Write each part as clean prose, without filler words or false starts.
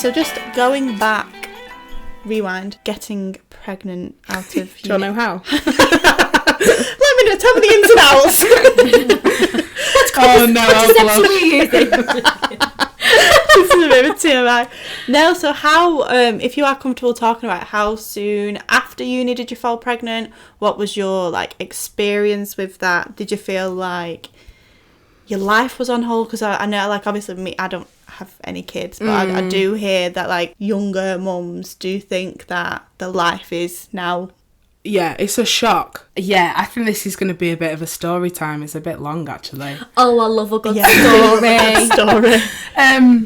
So just going back, rewind, getting pregnant out of... Do you want to know how? Let me know, tell me the ins and outs. Oh no, I'll This is a bit of a TMI. No, so how, if you are comfortable talking about how soon after uni did you fall pregnant? What was your, like, experience with that? Did you feel like your life was on hold? Because I know, like, obviously me, I don't have any kids, but I do hear that, like, younger mums do think that the life is now... Yeah, it's a shock. Yeah, I think this is going to be a bit of a story time. It's a bit long, actually. Oh, I love a good story.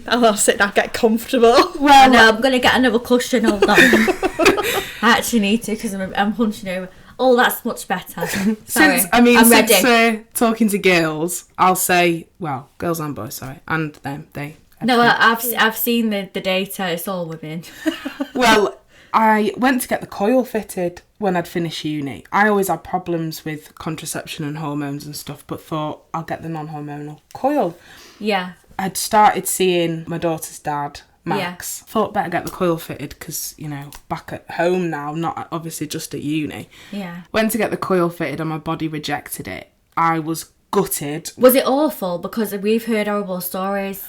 I'll sit down, get comfortable. Well, no, I'm going to get another cushion. Hold on. I actually need to because I'm hunching over. Oh, that's much better. Sorry. I'm ready. Since talking to girls, I'll say, well, girls and boys, sorry, and them, they. No, I've seen the data. It's all women. Well, I went to get the coil fitted when I'd finished uni. I always had problems with contraception and hormones and stuff, but thought I'll get the non-hormonal coil. Yeah. I'd started seeing my daughter's dad, Max. Yeah. Thought better get the coil fitted because, you know, back at home now, not obviously just at uni. Yeah. Went to get the coil fitted and my body rejected it. I was gutted. Was it awful? Because we've heard horrible stories.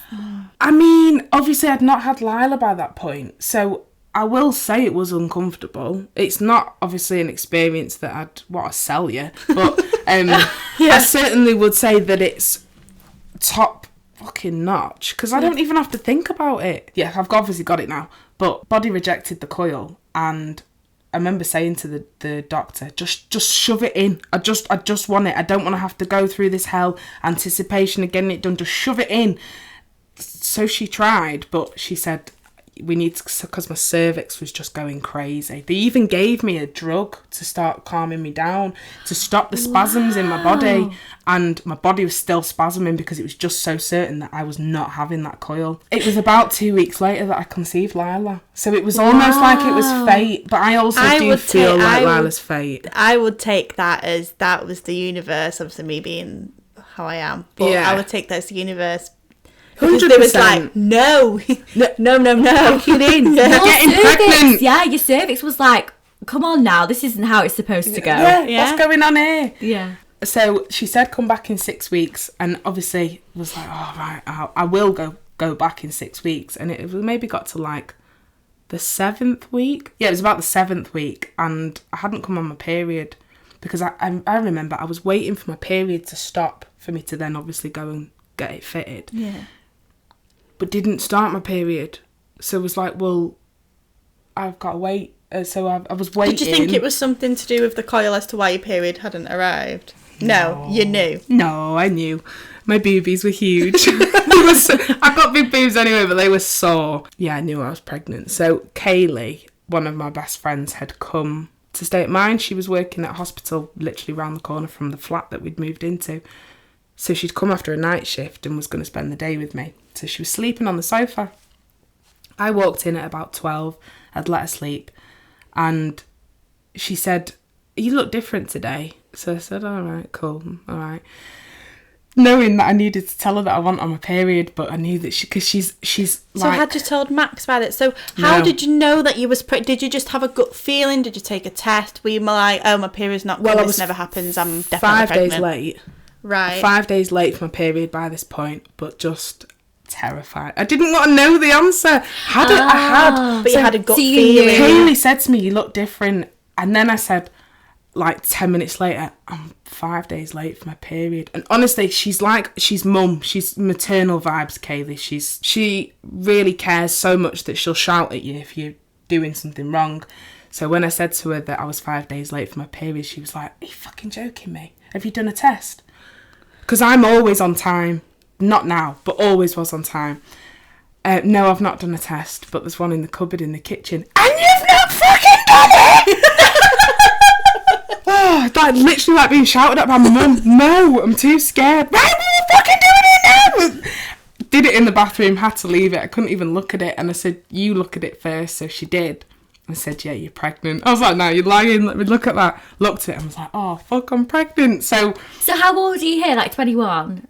I mean, obviously I'd not had Lila by that point, so I will say it was uncomfortable. It's not obviously an experience that I'd want to sell you, but I certainly would say that it's top fucking notch because I don't even have to think about it. Yeah, I've obviously got it now, but body rejected the coil, and I remember saying to the doctor, just shove it in. I just want it. I don't want to have to go through this hell anticipation of getting it done. Just shove it in. So she tried, but she said, we need to, because my cervix was just going crazy. They even gave me a drug to start calming me down, to stop the spasms in my body. And my body was still spasming because it was just so certain that I was not having that coil. It was about 2 weeks later that I conceived Lila. So it was almost like it was fate. But I also do feel like Lila's fate. I would take that as that was the universe, obviously me being how I am. But I would take that as the universe. 100%. It was like, no. Get in. You're getting pregnant. Yeah, your cervix was like, come on now, this isn't how it's supposed to go. Yeah, what's going on here? Yeah. So she said come back in 6 weeks, and obviously was like, oh, right, I will go back in 6 weeks. And it maybe got to like the 7th week. Yeah, it was about the 7th week, and I hadn't come on my period because I remember I was waiting for my period to stop for me to then obviously go and get it fitted. Yeah. But didn't start my period. So it was like, well, I've got to wait. So I was waiting. Did you think it was something to do with the coil as to why your period hadn't arrived? No, you knew. No, I knew. My boobies were huge. I got big boobs anyway, but they were sore. Yeah, I knew I was pregnant. So Kaylee, one of my best friends, had come to stay at mine. She was working at a hospital literally around the corner from the flat that we'd moved into. So she'd come after a night shift and was going to spend the day with me. So she was sleeping on the sofa. I walked in at about 12. I'd let her sleep. And she said, you look different today. So I said, all right, cool, all right. Knowing that I needed to tell her that I wasn't on my period, but I knew that because she's like... So had you told Max about it? So how did you know that you was pregnant? Did you just have a gut feeling? Did you take a test? Were you like, oh, my period's not good, this never happens, I'm definitely 5 pregnant. days late. Right. 5 days late for my period by this point, but just terrified. I didn't want to know the answer. But you had a gut feeling. Kaylee said to me, you look different. And then I said, like 10 minutes later, I'm 5 days late for my period. And honestly, she's mum. She's maternal vibes, Kaylee. She really cares so much that she'll shout at you if you're doing something wrong. So when I said to her that I was 5 days late for my period, she was like, are you fucking joking me? Have you done a test? Because I'm always on time. Not now, but always was on time. No, I've not done a test, but there's one in the cupboard in the kitchen. And you've not fucking done it! Oh, like literally like being shouted at by my mum. No, I'm too scared. Why are you fucking doing it now? Did it in the bathroom, had to leave it. I couldn't even look at it. And I said, you look at it first. So she did. I said, yeah, you're pregnant. I was like, no, you're lying. Let me look at that. Looked at it and was like, oh, fuck, I'm pregnant. So how old are you here? Like 21?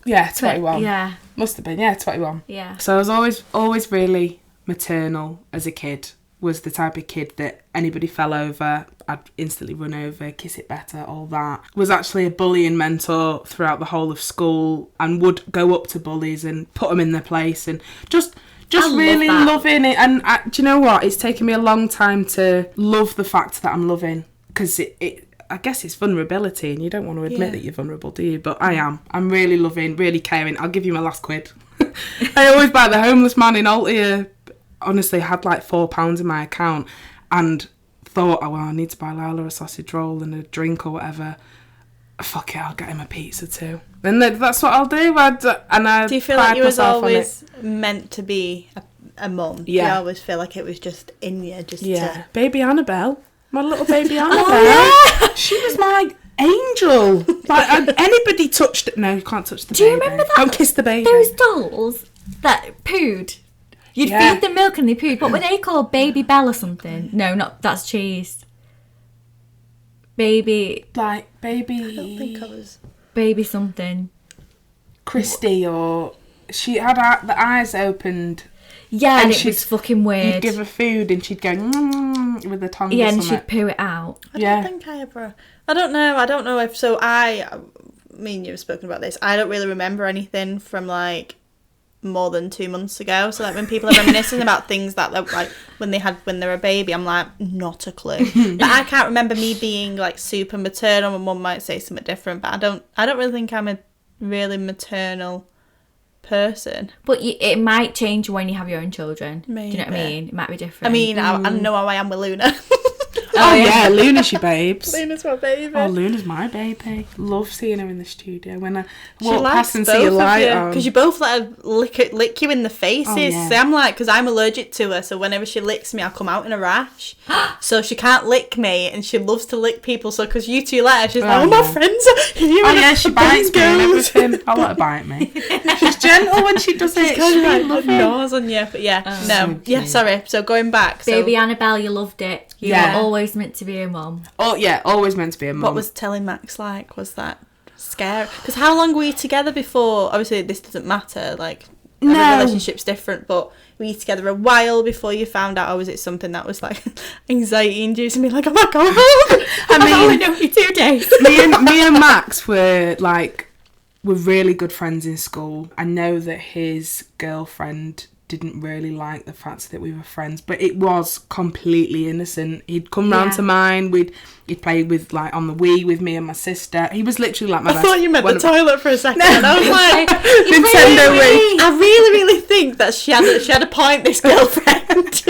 Yeah, 21. Yeah. Must have been, 21. Yeah. So I was always really maternal as a kid. Was the type of kid that anybody fell over, I'd instantly run over, kiss it better, all that. Was actually a bullying mentor throughout the whole of school and would go up to bullies and put them in their place and just really loving it. And do you know what? It's taken me a long time to love the fact that I'm loving, because I guess it's vulnerability and you don't want to admit that you're vulnerable, do you? But I am. I'm really loving, really caring. I'll give you my last quid. I always buy the homeless man in Altia. Honestly, had like £4 in my account and thought, oh, well, I need to buy Lila a sausage roll and a drink or whatever. Fuck it, I'll get him a pizza too. And that's what I'll do. Do you feel like you was always meant to be a mum? Yeah. You always feel like it was just in you, to... Baby Annabelle. My little baby Annabelle. Oh, yeah. She was my angel. Like, anybody touched it. No, you can't touch the baby. Do you remember that? Don't kiss the baby. Those dolls that pooed. You'd feed them milk and they pooed. What were they called? Baby Bell or something? No, that's cheese. Baby... Like, baby... I don't think I was... Baby something. Christy, or... She had the eyes opened... Yeah, and it was fucking weird. You'd give her food and she'd go with the tongue. Yeah, and she'd poo it out. I don't think I ever... I don't know if... So me and you have spoken about this. I don't really remember anything from, like, more than 2 months ago. So, like, when people are reminiscing about things that, like, when they were a baby, I'm like, not a clue. But I can't remember me being, like, super maternal. My mum might say something different, but I don't really think I'm a really maternal person. But it might change when you have your own children. Maybe. Do you know what I mean? It might be different. I mean, I know how I am with Luna. Oh yeah, Luna's your babes. Luna's my baby. Oh, Luna's my baby. Love seeing her in the studio when I walk past and see a light on. Because you both let her lick you in the faces. Oh, yeah. So I'm like, because I'm allergic to her, so whenever she licks me, I'll come out in a rash. So she can't lick me, and she loves to lick people. So because you two let her, she's like, my friends are here. Oh yeah, she bites me and everything. I'll let her bite me. She's gentle when she does it. She's like nose on you, but yeah, no, so yeah. Sorry. So going back, baby Annabelle, you loved it. You were always meant to be a mum. Oh yeah, always meant to be a mum. What was telling Max like? Was that scary? Because how long were you together before? Obviously, this doesn't matter. Like, every relationship's different. But were you together a while before you found out, or was it something that was like anxiety inducing? Me like, oh my god! I mean, I only know you 2 days. me and Max were really good friends in school. I know that his girlfriend didn't really like the fact that we were friends, but it was completely innocent. He'd come round to mine, he'd play with, like, on the Wii with me and my sister. He was literally like my best. I thought you meant the toilet for a second. No. And I was like, Nintendo Wii. I really think that she had a point, this girlfriend.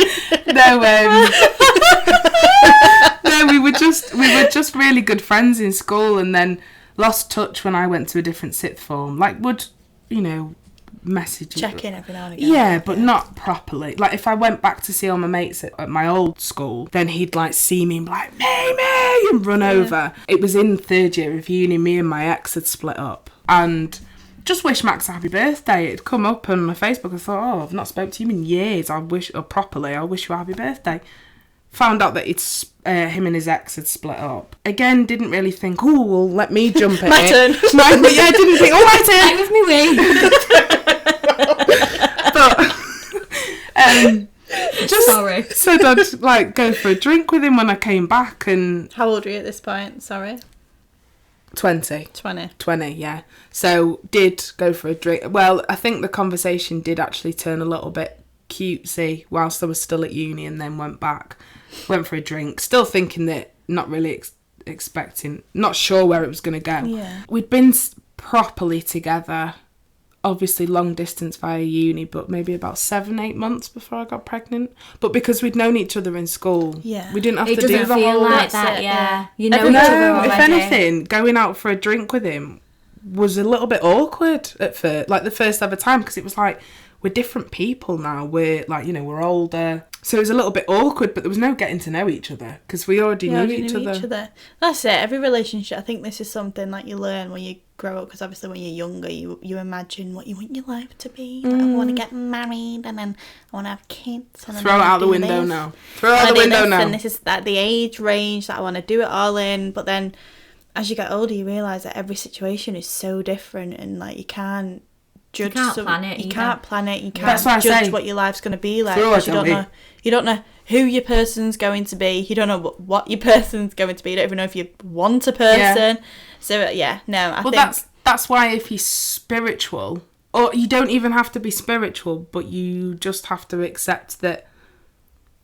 No, we were just really good friends in school, and then lost touch when I went to a different sixth form. Like, would, message check in every now and again. Yeah, but not properly. Like, if I went back to see all my mates at my old school, then he'd like see me and be like, Mimi, and run over. It was in third year of uni, me and my ex had split up, and just wish Max a happy birthday. It'd come up on my Facebook. I thought, I've not spoken to you in years. I wish you a happy birthday. Found out that it's him and his ex had split up. Again, didn't really think, oh, well, let me jump at my turn. But yeah, didn't think, oh, my turn. Right with me, Wee. But sorry. Said I'd like go for a drink with him when I came back. And how old were you at this point? Sorry. 20, yeah. So did go for a drink. Well, I think the conversation did actually turn a little bit cutesy whilst I was still at uni, and then went for a drink, still thinking that, not really expecting, not sure where it was going to go. Yeah. We'd been properly together, obviously long distance via uni, but maybe about 7-8 months before I got pregnant. But because we'd known each other in school, we didn't have to do the whole... It doesn't feel like that, yeah. You know each other already. If anything, going out for a drink with him was a little bit awkward at first, like the first ever time, because it was like, we're different people now. We're like, we're older. So it was a little bit awkward, but there was no getting to know each other because we already knew each other. That's it. Every relationship, I think this is something that you learn when you grow up, because obviously when you're younger, you imagine what you want your life to be. Like, I want to get married, and then I want to have kids. And Throw it out the window now. And this is that the age range that I want to do it all in. But then as you get older, you realise that every situation is so different, and like you can't judge. You can't plan it. You can't plan it. You can't That's why I judge say, what your life's going to be like. throw it, You don't know who your person's going to be. You don't know what your person's going to be. You don't even know if you want a person. Yeah. So I think that's why if you're spiritual, or you don't even have to be spiritual, but you just have to accept that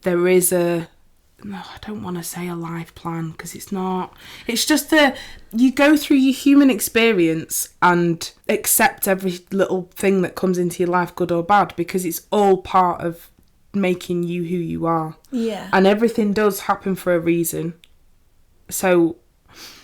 there is I don't want to say a life plan, because it's not. It's just that you go through your human experience and accept every little thing that comes into your life, good or bad, because it's all part of making you who you are. Yeah. And everything does happen for a reason. So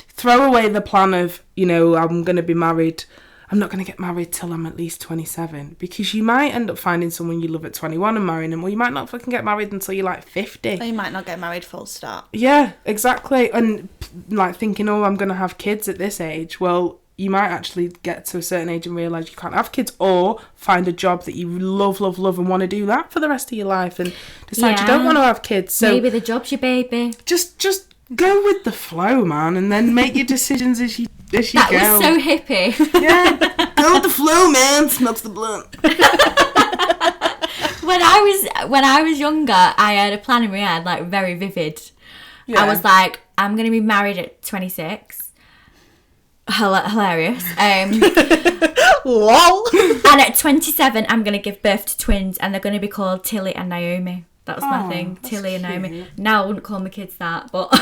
throw away the plan of, I'm going to be married. I'm not going to get married till I'm at least 27, because you might end up finding someone you love at 21 and marrying them, or you might not fucking get married until you're like 50. Or you might not get married full stop. Yeah, exactly. And like thinking, I'm going to have kids at this age. Well, you might actually get to a certain age and realise you can't have kids, or find a job that you love and want to do that for the rest of your life and decide you don't want to have kids. So maybe the job's your baby. Just go with the flow, man, and then make your decisions as you go. That was so hippie. Yeah, go with the flow, man. Smokes the blunt. When I was younger, I had a plan in my head, like very vivid. Yeah. I was like, I'm gonna be married at 26. Hilarious. Lol. And at 27, I'm gonna give birth to twins, and they're gonna be called Tilly and Naomi. That was my thing, Tilly and Naomi. Now I wouldn't call my kids that, but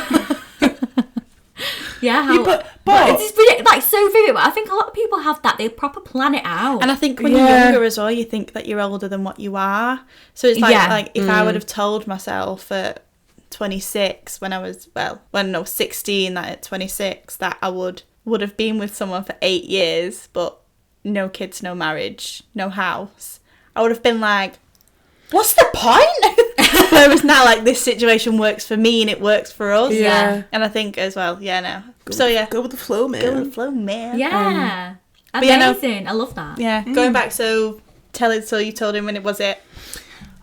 yeah, but it's really, like so vivid. But I think a lot of people have that; they proper plan it out. And I think when you're younger as well, you think that you're older than what you are. So it's like if I would have told myself at 26 when I was 16, that at 26 that I would have been with someone for 8 years, but no kids, no marriage, no house, I would have been like, what's the point? Whereas now, like, this situation works for me and it works for us. Yeah. And I think as well, Go with the flow, man. Go with the flow, man. Yeah. Amazing. I love that. Yeah. Going back, so you told him when it was it.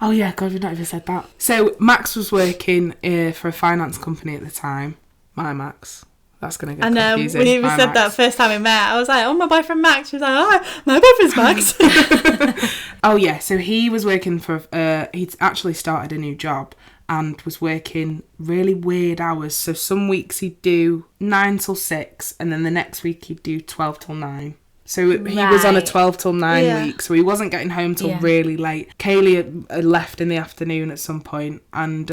Oh yeah, God, we've not even said that. So Max was working for a finance company at the time. My Max. That's going to get confusing. I know, when you said that first time we met, I was like, oh, my boyfriend Max. She was like, oh, my boyfriend's Max. Oh, yeah, so he was working for, he'd actually started a new job and was working really weird hours. So some weeks he'd do 9 till 6, and then the next week he'd do 12 till 9. So he was on a 12 till 9 week, so he wasn't getting home till really late. Kaylee had left in the afternoon at some point, and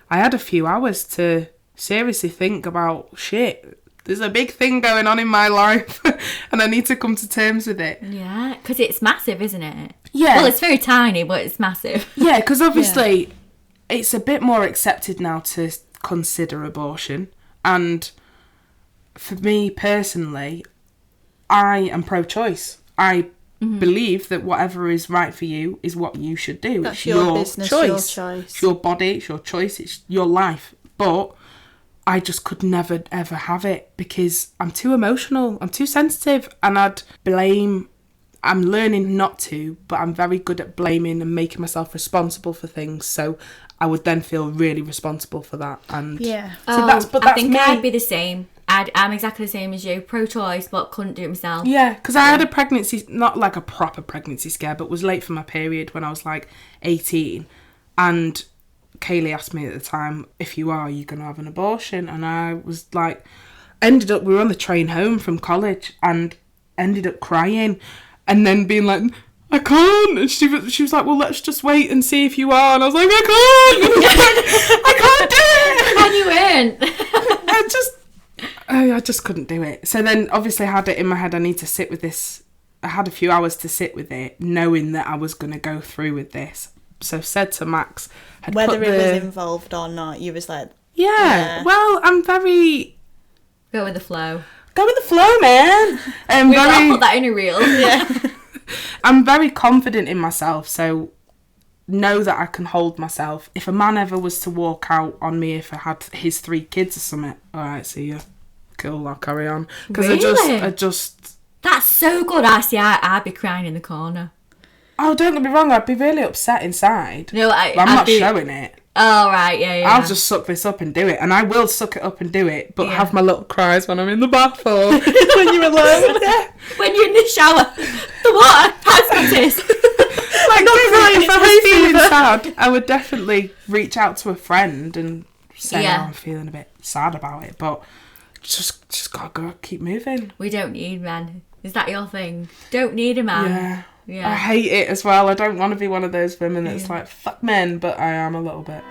I had a few hours to seriously think about, shit, there's a big thing going on in my life and I need to come to terms with it. Yeah, because it's massive, isn't it? Yeah. Well, it's very tiny, but it's massive. Yeah, because obviously it's a bit more accepted now to consider abortion. And for me personally, I am pro-choice. I believe that whatever is right for you is what you should do. That's it's your business, choice. your choice. It's your body, it's your choice, it's your life. But I just could never, ever have it because I'm too emotional, I'm too sensitive, and I'm learning not to, but I'm very good at blaming and making myself responsible for things, so I would then feel really responsible for that. And so that's I think me. I'd be the same. I'm exactly the same as you, pro-choice, but couldn't do it myself. Yeah, because I had a pregnancy, not like a proper pregnancy scare, but was late for my period when I was like 18, and Kaylee asked me at the time, if you are going to have an abortion? And I was like, we were on the train home from college and ended up crying and then being like, I can't. And she was like, well, let's just wait and see if you are. And I was like, I can't. I can't do it. And you weren't. I just couldn't do it. So then obviously I had it in my head, I need to sit with this. I had a few hours to sit with it, knowing that I was going to go through with this. So said to Max, whether it was involved or not, you was like, well, I'm very go with the flow, man. We've got to put that in a reel. I'm very confident in myself, so know that I can hold myself. If a man ever was to walk out on me if I had his 3 kids or something, all right, see ya, cool, I'll carry on, because I just that's so good. I'd be crying in the corner. Oh, don't get me wrong, I'd be really upset inside. No, I'm not showing it. Oh, right, yeah. I'll just suck this up and do it. And I will suck it up and do it, but have my little cries when I'm in the bath or when you're alone. When you're in the shower. The what? Asthmatis. Like, if I was feeling sad, I would definitely reach out to a friend and say, I'm feeling a bit sad about it, but just gotta go, keep moving. We don't need men. Is that your thing? Don't need a man. Yeah. I hate it as well. I don't want to be one of those women that's like, fuck men, but I am a little bit.